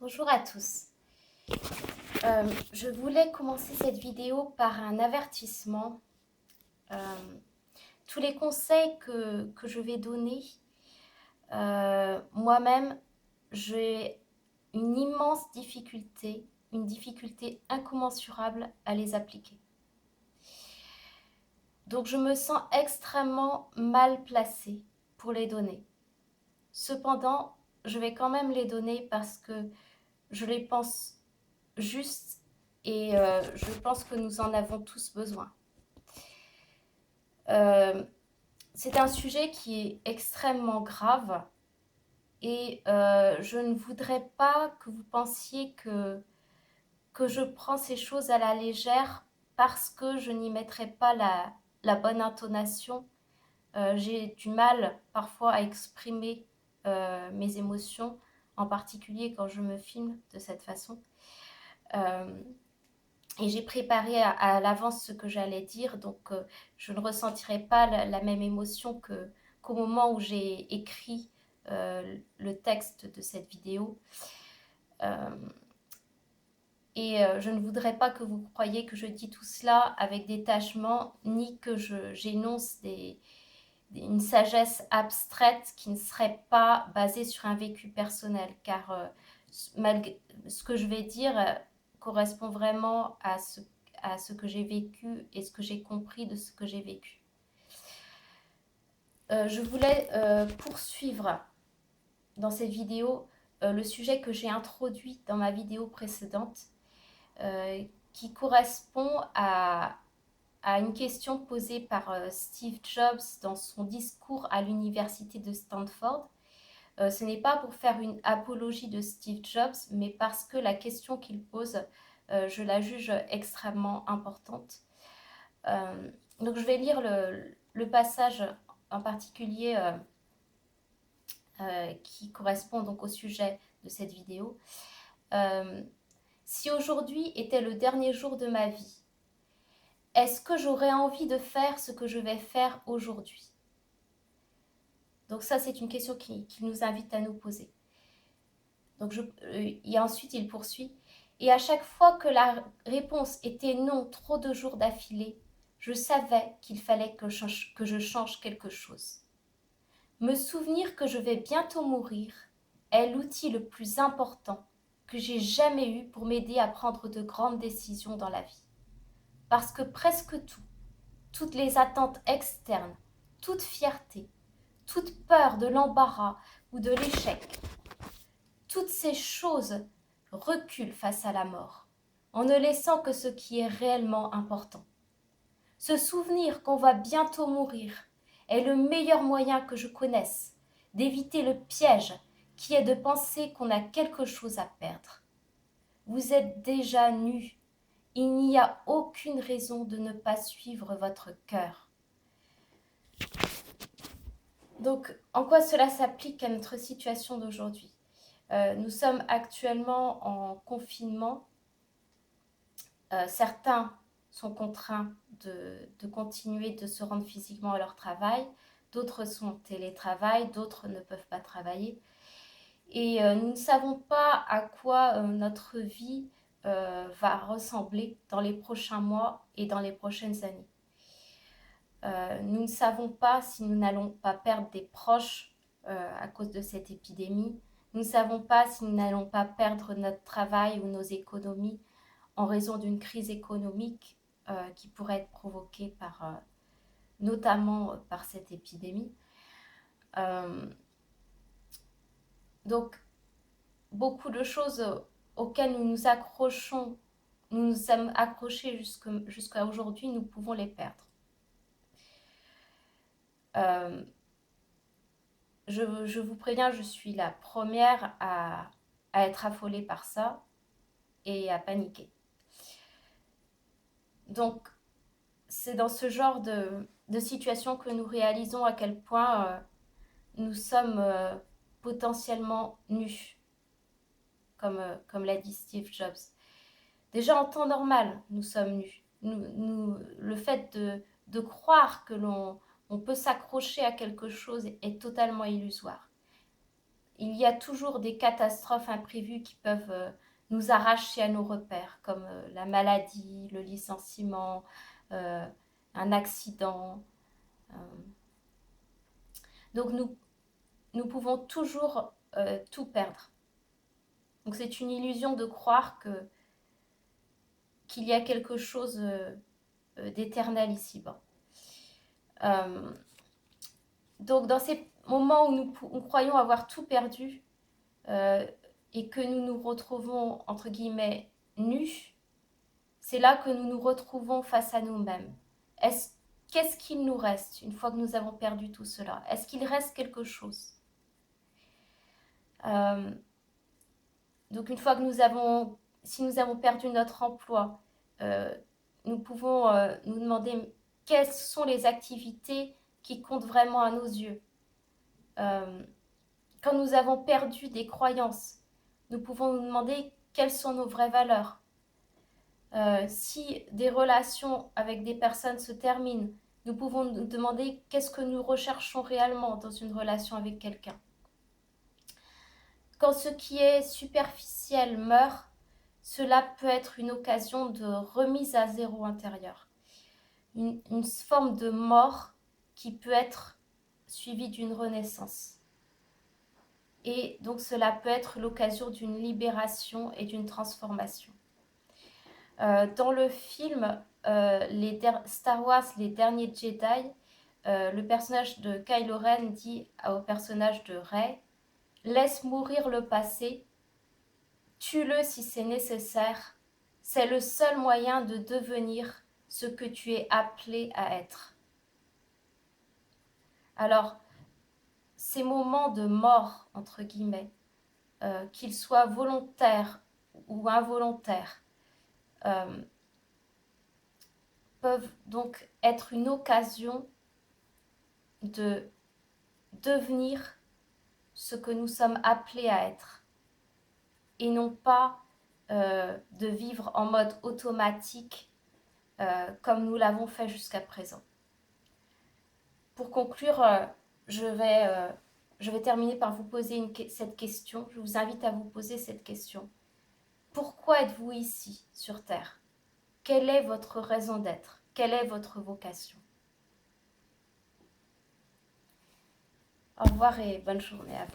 Bonjour à tous. Je voulais commencer cette vidéo par un avertissement. Tous les conseils que je vais donner, moi-même, j'ai une immense difficulté, une difficulté incommensurable à les appliquer. Donc je me sens extrêmement mal placée pour les donner. Cependant, je vais quand même les donner parce que je les pense justes et je pense que nous en avons tous besoin. C'est un sujet qui est extrêmement grave et je ne voudrais pas que vous pensiez que je prends ces choses à la légère parce que je n'y mettrai pas la bonne intonation. J'ai du mal parfois à exprimer mes émotions, en particulier quand je me filme de cette façon. Et j'ai préparé à l'avance ce que j'allais dire, donc je ne ressentirai pas la même émotion qu'au moment où j'ai écrit le texte de cette vidéo. Et je ne voudrais pas que vous croyiez que je dis tout cela avec détachement, ni que j'énonce une sagesse abstraite qui ne serait pas basée sur un vécu personnel, car malgré ce que je vais dire correspond vraiment à ce que j'ai vécu et ce que j'ai compris de ce que j'ai vécu. Je voulais poursuivre dans cette vidéo le sujet que j'ai introduit dans ma vidéo précédente, qui correspond à une question posée par Steve Jobs dans son discours à l'université de Stanford. Ce n'est pas pour faire une apologie de Steve Jobs, mais parce que la question qu'il pose, je la juge extrêmement importante. Donc je vais lire le passage en particulier qui correspond donc au sujet de cette vidéo. Si aujourd'hui était le dernier jour de ma vie, est-ce que j'aurais envie de faire ce que je vais faire aujourd'hui? Donc ça, c'est une question qui nous invite à nous poser. Donc et ensuite, il poursuit. Et à chaque fois que la réponse était non, trop de jours d'affilée, je savais qu'il fallait que je change quelque chose. Me souvenir que je vais bientôt mourir est l'outil le plus important que j'ai jamais eu pour m'aider à prendre de grandes décisions dans la vie. Parce que presque tout, toutes les attentes externes, toute fierté, toute peur de l'embarras ou de l'échec, toutes ces choses reculent face à la mort, en ne laissant que ce qui est réellement important. Se souvenir qu'on va bientôt mourir est le meilleur moyen que je connaisse d'éviter le piège qui est de penser qu'on a quelque chose à perdre. Vous êtes déjà nus. Il n'y a aucune raison de ne pas suivre votre cœur. Donc, en quoi cela s'applique à notre situation d'aujourd'hui? Nous sommes actuellement en confinement. Certains sont contraints de continuer de se rendre physiquement à leur travail, d'autres sont en télétravail, d'autres ne peuvent pas travailler. Et nous ne savons pas à quoi notre vie va ressembler dans les prochains mois et dans les prochaines années. Nous ne savons pas si nous n'allons pas perdre des proches à cause de cette épidémie. Nous ne savons pas si nous n'allons pas perdre notre travail ou nos économies en raison d'une crise économique qui pourrait être provoquée notamment par cette épidémie. Donc, beaucoup de choses auxquelles nous nous accrochons, nous nous sommes accrochés jusqu'à aujourd'hui, nous pouvons les perdre. Je vous préviens, je suis la première à être affolée par ça et à paniquer. Donc, c'est dans ce genre de situation que nous réalisons à quel point nous sommes potentiellement nus, comme l'a dit Steve Jobs. Déjà en temps normal, nous sommes nus. Le fait de croire que l'on peut s'accrocher à quelque chose est totalement illusoire. il y a toujours des catastrophes imprévues qui peuvent nous arracher à nos repères, comme la maladie, le licenciement, un accident. Euh. Donc nous pouvons toujours tout perdre. Donc c'est une illusion de croire qu'il y a quelque chose d'éternel ici-bas. Donc dans ces moments où nous croyons avoir tout perdu et que nous nous retrouvons, entre guillemets, nus, c'est là que nous nous retrouvons face à nous-mêmes. Qu'est-ce qu'il nous reste une fois que nous avons perdu tout cela? Est-ce qu'il reste quelque chose? Donc une fois que si nous avons perdu notre emploi, nous pouvons nous demander quelles sont les activités qui comptent vraiment à nos yeux. Quand nous avons perdu des croyances, nous pouvons nous demander quelles sont nos vraies valeurs. Si des relations avec des personnes se terminent, nous pouvons nous demander qu'est-ce que nous recherchons réellement dans une relation avec quelqu'un. Quand ce qui est superficiel meurt, cela peut être une occasion de remise à zéro intérieure. Une forme de mort qui peut être suivie d'une renaissance. Et donc cela peut être l'occasion d'une libération et d'une transformation. Dans le film Star Wars, les derniers Jedi, le personnage de Kylo Ren dit au personnage de Rey: laisse mourir le passé, tue-le si c'est nécessaire, c'est le seul moyen de devenir ce que tu es appelé à être. Alors, ces moments de mort, entre guillemets, qu'ils soient volontaires ou involontaires, peuvent donc être une occasion de devenir ce que nous sommes appelés à être et non pas de vivre en mode automatique comme nous l'avons fait jusqu'à présent. Pour conclure, je vais terminer par vous poser cette question. Je vous invite à vous poser cette question. Pourquoi êtes-vous ici sur Terre? Quelle est votre raison d'être? Quelle est votre vocation? Au revoir et bonne journée à vous.